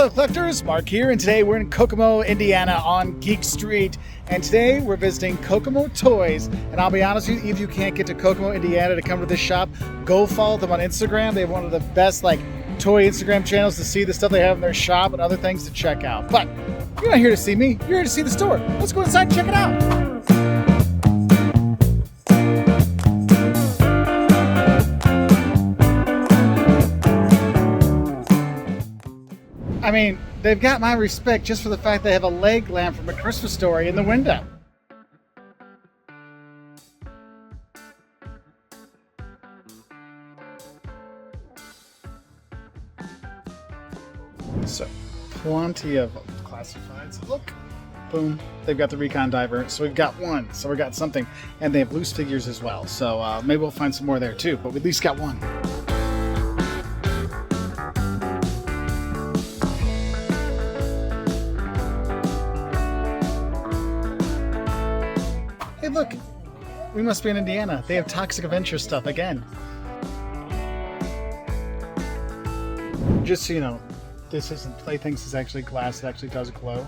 fellow collectors, Mark here, and today we're in Kokomo, Indiana on Geek Street, and today we're visiting Kokomo Toys. And I'll be honest with you, if you can't get to Kokomo, Indiana to come to this shop, go follow them on Instagram. They have one of the best toy Instagram channels to see the stuff they have in their shop and other things to check out. But you're not here to see me, you're here to see the store. Let's go inside and check it out. I mean, they've got my respect just for the fact they have a leg lamp from A Christmas Story in the window. So, plenty of classifieds. Look, boom, they've got the Recon Diver. So we've got one, so we got something. And they have loose figures as well. So maybe we'll find some more there too, but we at least got one. Hey, look, we must be in Indiana. They have Toxic Avenger stuff again. Just so you know, this isn't Playthings, is actually glass. It actually does glow.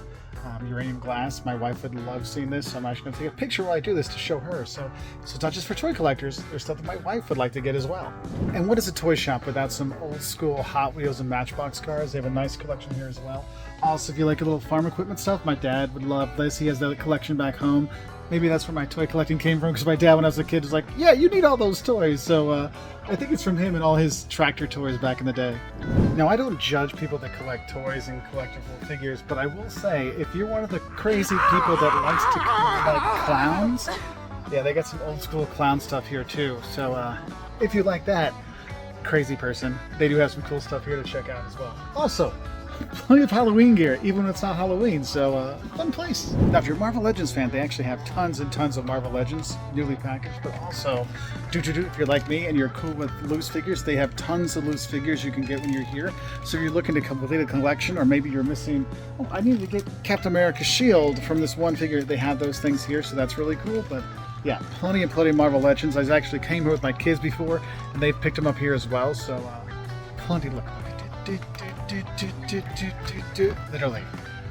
Uranium glass. My wife would love seeing this, so I'm actually going to take a picture while I do this to show her. So it's not just for toy collectors. There's stuff that my wife would like to get as well. And what is a toy shop without some old school Hot Wheels and Matchbox cars? They have a nice collection here as well. Also, if you like a little farm equipment stuff, my dad would love this. He has that collection back home. Maybe that's where my toy collecting came from, because my dad, when I was a kid, was like, yeah, you need all those toys. So I think it's from him and all his tractor toys back in the day. Now, I don't judge people that collect toys and collectible figures, but I will say, if you're one of the crazy people that likes to collect clowns, yeah, they got some old school clown stuff here too. So if you like that, crazy person, they do have some cool stuff here to check out as well. Also, plenty of Halloween gear, even when it's not Halloween, so fun place. Now, if you're a Marvel Legends fan, they actually have tons and tons of Marvel Legends, newly packaged, but also, if you're like me and you're cool with loose figures, they have tons of loose figures you can get when you're here. So if you're looking to complete a collection, or maybe you're missing, oh, I need to get Captain America's shield from this one figure, they have those things here, so that's really cool. But yeah, plenty of Marvel Legends. I actually came here with my kids before, and they've picked them up here as well, so plenty. Look. Literally,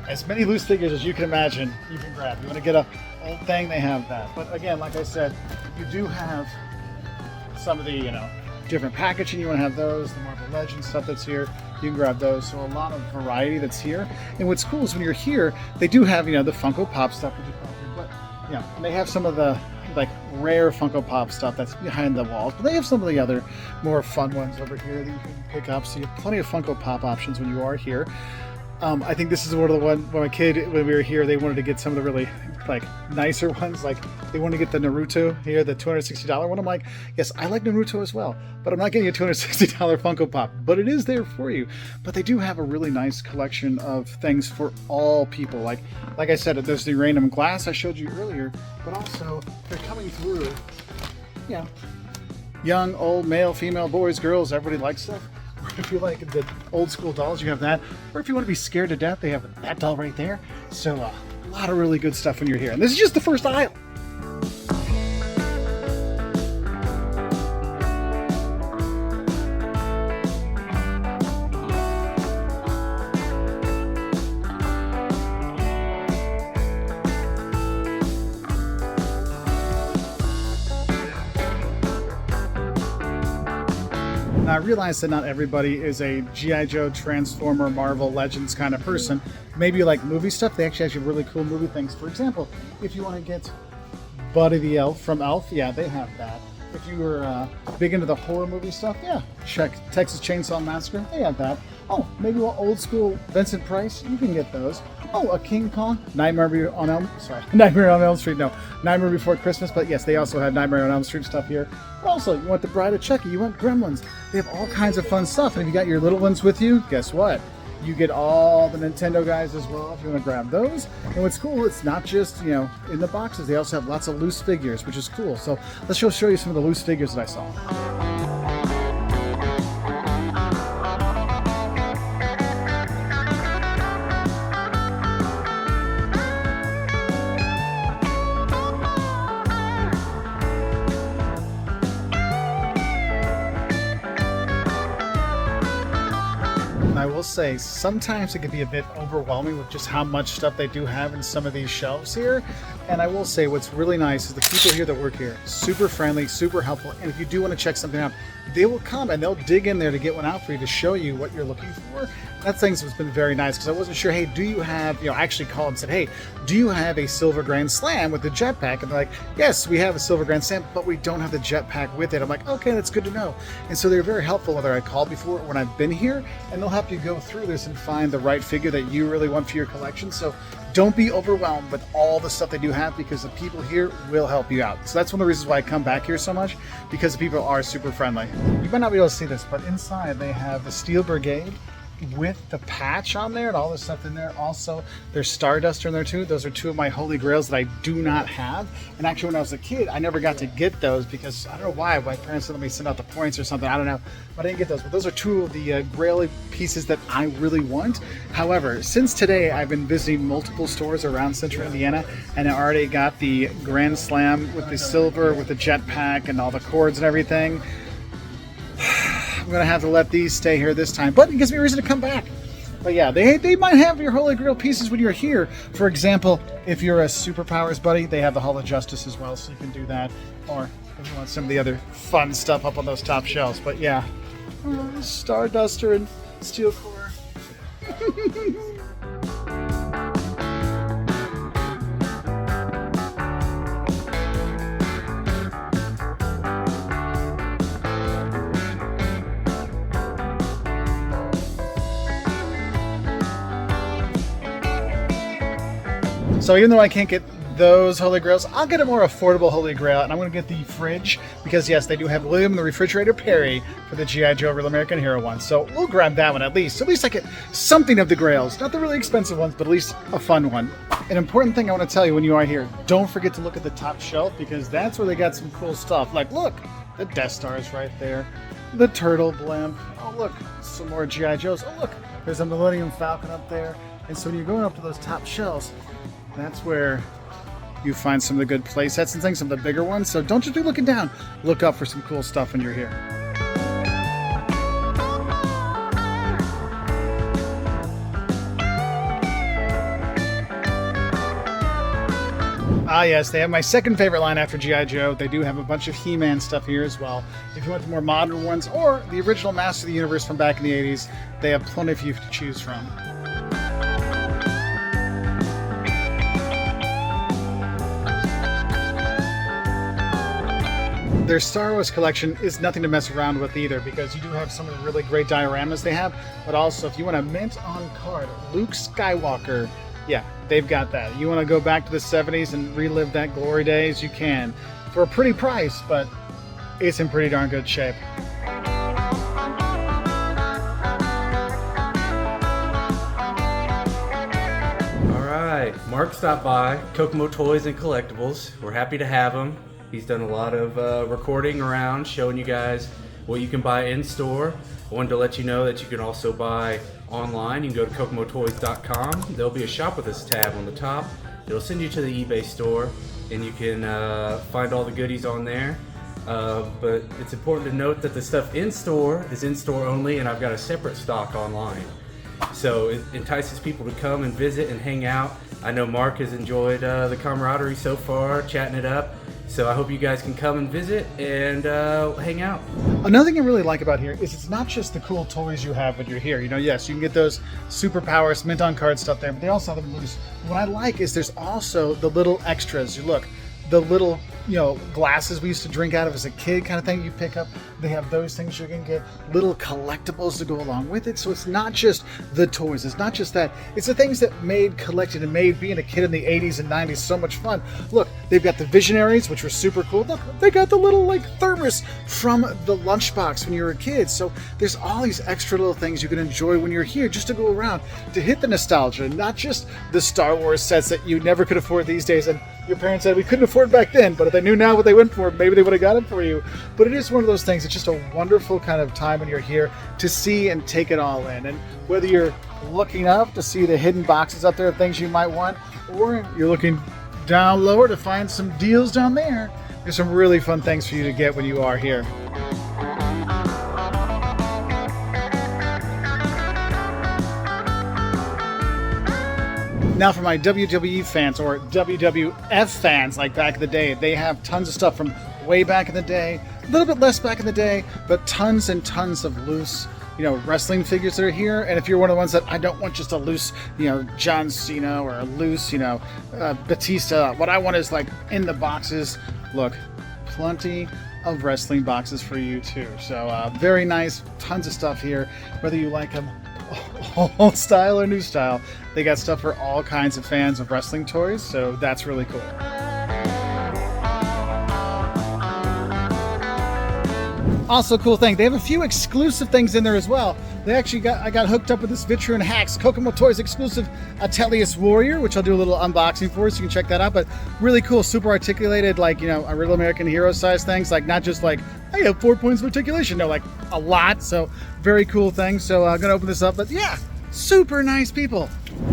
as many loose figures as you can imagine, you can grab. You want to get a old thing, they have that. But again, like I said, you do have some of the, different packaging. You want to have those, the Marvel Legends stuff that's here. You can grab those. So a lot of variety that's here. And what's cool is when you're here, they do have, the Funko Pop stuff, but they have some of the rare Funko Pop stuff that's behind the walls, but they have some of the other more fun ones over here that you can pick up. So you have plenty of Funko Pop options when you are here. I think this is one of the when my kid, when we were here, they wanted to get some of the really nicer ones. They wanted to get the Naruto here, the $260 one. I'm like, yes, I like Naruto as well, but I'm not getting a $260 Funko Pop, but it is there for you. But they do have a really nice collection of things for all people. Like I said, there's the uranium glass I showed you earlier, but also they're coming through, young, old, male, female, boys, girls, everybody likes stuff. Or if you like the old school dolls, you have that. Or if you want to be scared to death, they have that doll right there. So a lot of really good stuff when you're here. And this is just the first aisle. Now, I realize that not everybody is a G.I. Joe, Transformer, Marvel Legends kind of person. Maybe you like movie stuff. They actually have really cool movie things. For example, if you want to get Buddy the Elf from Elf, yeah, they have that. If you were big into the horror movie stuff, yeah, check Texas Chainsaw Massacre, they have that. Oh, maybe you want old school Vincent Price, you can get those. Oh, a King Kong, Nightmare on Elm Street, no, Nightmare Before Christmas, but yes, they also have Nightmare on Elm Street stuff here. But also, you want the Bride of Chucky, you want Gremlins, they have all kinds of fun stuff. And if you got your little ones with you, guess what? You get all the Nintendo guys as well if you want to grab those. And what's cool, it's not just, in the boxes. They also have lots of loose figures, which is cool. So let's show you some of the loose figures that I saw. will say sometimes it can be a bit overwhelming with just how much stuff they do have in some of these shelves here. And I will say what's really nice is the people here that work here, super friendly, super helpful. And if you do want to check something out, they will come and they'll dig in there to get one out for you to show you what you're looking for. That thing's been very nice because I wasn't sure, hey, do you have, I actually called and said, hey, do you have a Silver Grand Slam with the jetpack? And they're like, yes, we have a Silver Grand Slam, but we don't have the jetpack with it. I'm like, okay, that's good to know. And so they're very helpful, whether I called before or when I've been here, and they'll help you go through this and find the right figure that you really want for your collection. So don't be overwhelmed with all the stuff they do have, because the people here will help you out. So that's one of the reasons why I come back here so much, because the people are super friendly. You might not be able to see this, but inside they have the Steel Brigade with the patch on there and all this stuff in there. Also, there's Starduster in there too. Those are two of my holy grails that I do not have. And actually, when I was a kid, I never got to get those because I don't know why. My parents let me send out the points or something. I don't know. But I didn't get those. But those are two of the grail pieces that I really want. However, since today, I've been visiting multiple stores around Central Indiana, and I already got the Grand Slam with the silver, with the jetpack and all the cords and everything. I'm going to have to let these stay here this time, but it gives me a reason to come back. But yeah, they might have your Holy Grail pieces when you're here. For example, if you're a Superpowers buddy, they have the Hall of Justice as well, so you can do that. Or if you want some of the other fun stuff up on those top shelves. But yeah, Starduster and Steel Core. So even though I can't get those Holy Grails, I'll get a more affordable Holy Grail, and I'm going to get the fridge, because yes, they do have William the Refrigerator Perry for the G.I. Joe Real American Hero one. So we'll grab that one at least. At least I get something of the Grails. Not the really expensive ones, but at least a fun one. An important thing I want to tell you when you are here, don't forget to look at the top shelf, because that's where they got some cool stuff. Like, look, the Death Star is right there. The Turtle Blimp. Oh, look, some more G.I. Joes. Oh, look, there's a Millennium Falcon up there. And so when you're going up to those top shelves, that's where you find some of the good play sets and things, some of the bigger ones. So don't just be looking down. Look up for some cool stuff when you're here. Ah yes, they have my second favorite line after G.I. Joe. They do have a bunch of He-Man stuff here as well. If you want the more modern ones or the original Master of the Universe from back in the 80s, they have plenty for you to choose from. Their Star Wars collection is nothing to mess around with either, because you do have some of the really great dioramas they have, but also if you want a mint on card Luke Skywalker, yeah, they've got that. You want to go back to the 70s and relive that glory days, you can. For a pretty price, but it's in pretty darn good shape. Alright, Mark stopped by, Kokomo Toys and Collectibles. We're happy to have him. He's done a lot of recording around, showing you guys what you can buy in store. I wanted to let you know that you can also buy online. You can go to kokomotoys.com. There'll be a shop with us tab on the top. It'll send you to the eBay store, and you can find all the goodies on there. But it's important to note that the stuff in store is in store only, and I've got a separate stock online. So it entices people to come and visit and hang out. I know Mark has enjoyed the camaraderie so far, chatting it up. So I hope you guys can come and visit and hang out. Another thing I really like about here is it's not just the cool toys you have when you're here. Yes, you can get those Superpowers, mint on card stuff there, but they also have them loose. What I like is there's also the little extras. You look, the little glasses we used to drink out of as a kid kind of thing you pick up. They have those things you can get, little collectibles to go along with it. So it's not just the toys. It's not just that. It's the things that collected and made being a kid in the 80s and 90s so much fun. Look, they've got the Visionaries, which were super cool. Look, they got the little thermos from the lunchbox when you were a kid. So there's all these extra little things you can enjoy when you're here just to go around to hit the nostalgia, not just the Star Wars sets that you never could afford these days. And your parents said we couldn't afford back then, but if they knew now what they went for, maybe they would have got it for you. But it is one of those things. It's just a wonderful kind of time when you're here to see and take it all in. And whether you're looking up to see the hidden boxes up there of things you might want, or you're looking down lower to find some deals down there, there's some really fun things for you to get when you are here. Now for my WWE fans or WWF fans, like back in the day, they have tons of stuff from way back in the day, a little bit less back in the day, but tons and tons of loose, wrestling figures that are here. And if you're one of the ones that I don't want just a loose, John Cena or a loose, Batista, what I want is like in the boxes. Look, plenty of wrestling boxes for you too. So very nice, tons of stuff here, whether you like them old style or new style. They got stuff for all kinds of fans of wrestling toys, so that's really cool. Also, cool thing, they have a few exclusive things in there as well. I got hooked up with this Vitru and Hacks Kokomo Toys exclusive Atelius Warrior, which I'll do a little unboxing for, so you can check that out. But really cool, super articulated, like, a real American hero size things, like not just like, I have 4 points of articulation, no, like a lot. So very cool thing. So I'm gonna open this up, but yeah, super nice people.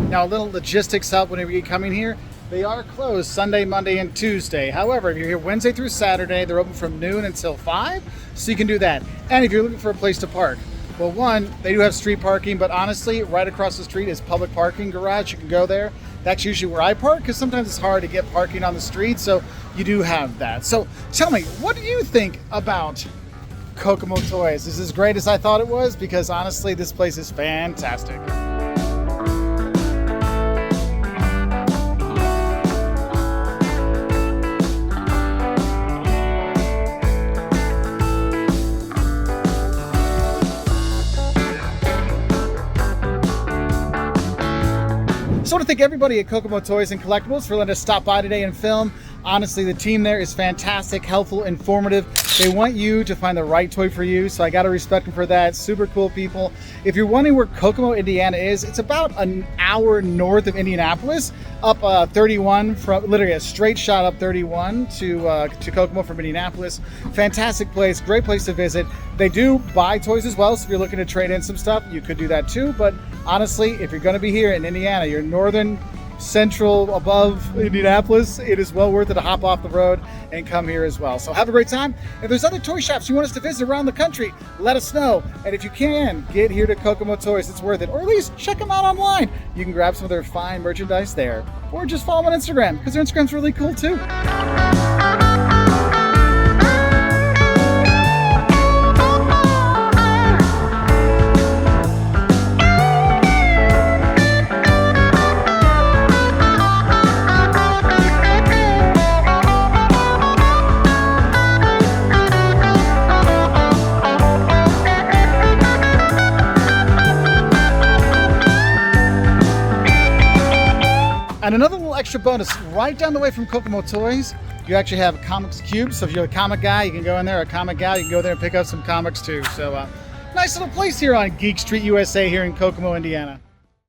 Now a little logistics help whenever you're coming here. They are closed Sunday, Monday, and Tuesday. However, if you're here Wednesday through Saturday, they're open from noon until 5, so you can do that. And if you're looking for a place to park, well, one, they do have street parking, but honestly, right across the street is public parking garage. You can go there. That's usually where I park, because sometimes it's hard to get parking on the street, so you do have that. So tell me, what do you think about Kokomo Toys? Is this as great as I thought it was? Because honestly, this place is fantastic. So I want to thank everybody at Kokomo Toys and Collectibles for letting us stop by today and film. Honestly, the team there is fantastic, helpful, informative. They want you to find the right toy for you, so I got to respect them for that. Super cool people. If you're wondering where Kokomo, Indiana is, it's about an hour north of Indianapolis, up 31, from literally a straight shot up 31 to Kokomo from Indianapolis. Fantastic place, great place to visit. They do buy toys as well, so if you're looking to trade in some stuff, you could do that too. But honestly, if you're going to be here in Indiana, you're northern, central, above Indianapolis, it is well worth it to hop off the road and come here as well. So have a great time. If there's other toy shops you want us to visit around the country, let us know. And if you can, get here to Kokomo Toys, it's worth it. Or at least check them out online. You can grab some of their fine merchandise there. Or just follow them on Instagram, because their Instagram's really cool too. And another little extra bonus, right down the way from Kokomo Toys, you actually have Comics Cube. So if you're a comic guy, you can go in there, a comic gal, you can go there and pick up some comics too. So nice little place here on Geek Street USA here in Kokomo, Indiana.